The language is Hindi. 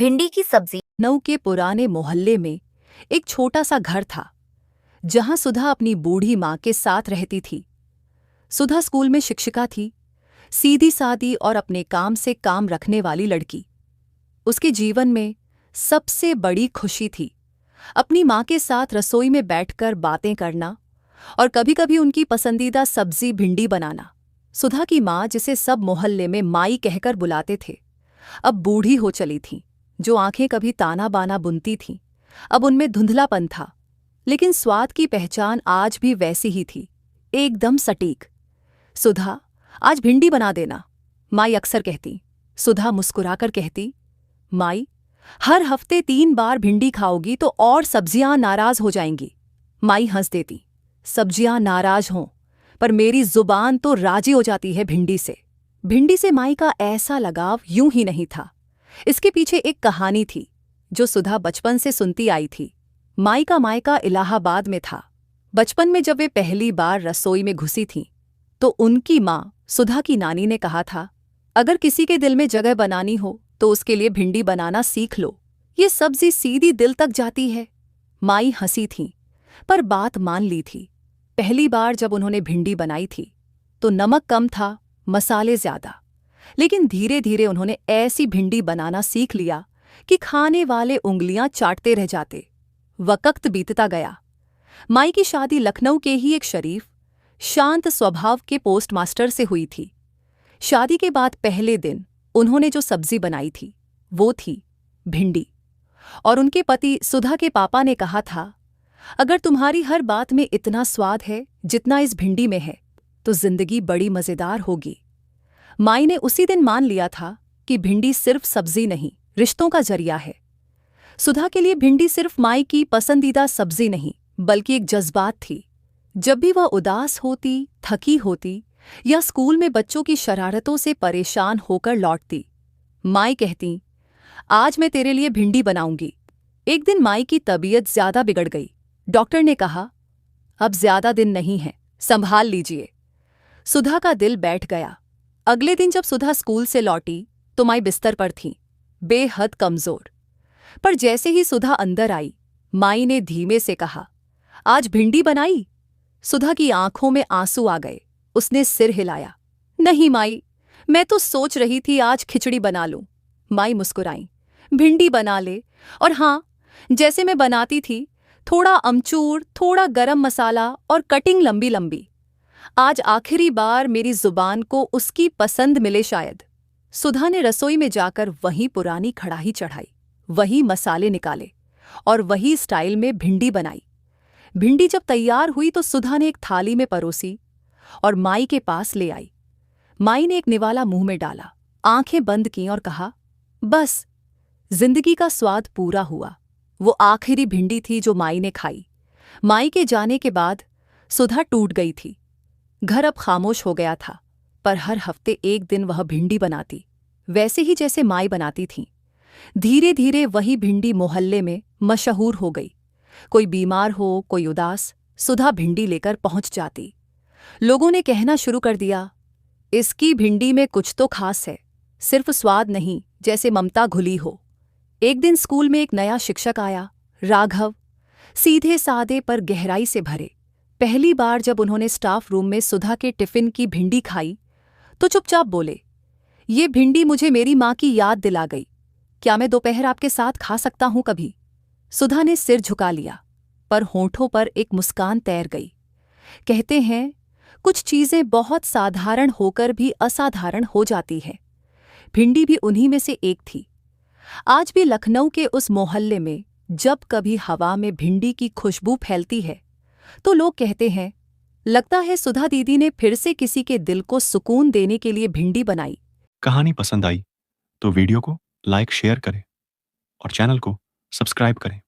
भिंडी की सब्जी। लखनऊ के पुराने मोहल्ले में एक छोटा सा घर था जहां सुधा अपनी बूढ़ी माँ के साथ रहती थी। सुधा स्कूल में शिक्षिका थी, सीधी सादी और अपने काम से काम रखने वाली लड़की। उसके जीवन में सबसे बड़ी खुशी थी अपनी माँ के साथ रसोई में बैठकर बातें करना और कभी-कभी उनकी पसंदीदा सब्जी भिंडी बनाना। सुधा की माँ, जिसे सब मोहल्ले में माई कहकर बुलाते थे, अब बूढ़ी हो चली थीं। जो आंखें कभी ताना बाना बुनती थीं, अब उनमें धुंधलापन था, लेकिन स्वाद की पहचान आज भी वैसी ही थी, एकदम सटीक। सुधा, आज भिंडी बना देना, माई अक्सर कहती। सुधा मुस्कुराकर कहती, माई, हर हफ्ते 3 बार भिंडी खाओगी तो और सब्जियां नाराज हो जाएंगी। माई हंस देती, सब्जियां नाराज हों, पर मेरी जुबान तो राजी हो जाती है भिंडी से। भिंडी से माई का ऐसा लगाव यूं ही नहीं था, इसके पीछे एक कहानी थी जो सुधा बचपन से सुनती आई थी। माई का मायका इलाहाबाद में था। बचपन में जब वे पहली बार रसोई में घुसी थीं, तो उनकी माँ सुधा की नानी ने कहा था, अगर किसी के दिल में जगह बनानी हो तो उसके लिए भिंडी बनाना सीख लो, ये सब्जी सीधी दिल तक जाती है। माई हंसी थीं, पर बात मान ली थी। पहली बार जब उन्होंने भिंडी बनाई थी तो नमक कम था, मसाले ज्यादा, लेकिन धीरे धीरे उन्होंने ऐसी भिंडी बनाना सीख लिया कि खाने वाले उंगलियां चाटते रह जाते। वक्त बीतता गया। माई की शादी लखनऊ के ही एक शरीफ, शांत स्वभाव के पोस्टमास्टर से हुई थी। शादी के बाद पहले दिन उन्होंने जो सब्जी बनाई थी वो थी भिंडी, और उनके पति सुधा के पापा ने कहा था, अगर तुम्हारी हर बात में इतना स्वाद है जितना इस भिंडी में है तो जिंदगी बड़ी मजेदार होगी। माई ने उसी दिन मान लिया था कि भिंडी सिर्फ सब्जी नहीं, रिश्तों का जरिया है। सुधा के लिए भिंडी सिर्फ माई की पसंदीदा सब्जी नहीं, बल्कि एक जज्बात थी। जब भी वह उदास होती, थकी होती या स्कूल में बच्चों की शरारतों से परेशान होकर लौटती, माई कहती, आज मैं तेरे लिए भिंडी बनाऊंगी। एक दिन माई की तबीयत ज्यादा बिगड़ गई। डॉक्टर ने कहा, अब ज्यादा दिन नहीं है, संभाल लीजिए। सुधा का दिल बैठ गया। अगले दिन जब सुधा स्कूल से लौटी तो माई बिस्तर पर थीं, बेहद कमजोर। पर जैसे ही सुधा अंदर आई, माई ने धीमे से कहा, आज भिंडी बनाई? सुधा की आंखों में आंसू आ गए। उसने सिर हिलाया, नहीं माई, मैं तो सोच रही थी आज खिचड़ी बना लूं। माई मुस्कुराई, भिंडी बना ले, और हाँ, जैसे मैं बनाती थी, थोड़ा अमचूर, थोड़ा गरम मसाला और कटिंग लंबी लंबी। आज आखिरी बार मेरी जुबान को उसकी पसंद मिले शायद। सुधा ने रसोई में जाकर वही पुरानी कढ़ाई चढ़ाई, वही मसाले निकाले और वही स्टाइल में भिंडी बनाई। भिंडी जब तैयार हुई तो सुधा ने एक थाली में परोसी और माई के पास ले आई। माई ने एक निवाला मुंह में डाला, आंखें बंद की और कहा, बस, जिंदगी का स्वाद पूरा हुआ। वो आखिरी भिंडी थी जो माई ने खाई। माई के जाने के बाद सुधा टूट गई थी। घर अब खामोश हो गया था, पर हर हफ्ते एक दिन वह भिंडी बनाती, वैसे ही जैसे माई बनाती थीं। धीरे धीरे वही भिंडी मोहल्ले में मशहूर हो गई। कोई बीमार हो, कोई उदास, सुधा भिंडी लेकर पहुंच जाती। लोगों ने कहना शुरू कर दिया, इसकी भिंडी में कुछ तो खास है, सिर्फ स्वाद नहीं, जैसे ममता घुली हो। एक दिन स्कूल में एक नया शिक्षक आया, राघव, सीधे सादे पर गहराई से भरे। पहली बार जब उन्होंने स्टाफ रूम में सुधा के टिफिन की भिंडी खाई तो चुपचाप बोले, ये भिंडी मुझे मेरी माँ की याद दिला गई। क्या मैं दोपहर आपके साथ खा सकता हूं कभी? सुधा ने सिर झुका लिया, पर होंठों पर एक मुस्कान तैर गई। कहते हैं, कुछ चीजें बहुत साधारण होकर भी असाधारण हो जाती हैं। भिंडी भी उन्हीं में से एक थी। आज भी लखनऊ के उस मोहल्ले में जब कभी हवा में भिंडी की खुशबू फैलती है तो लोग कहते हैं, लगता है सुधा दीदी ने फिर से किसी के दिल को सुकून देने के लिए भिंडी बनाई। कहानी पसंद आई तो वीडियो को लाइक शेयर करें और चैनल को सब्सक्राइब करें।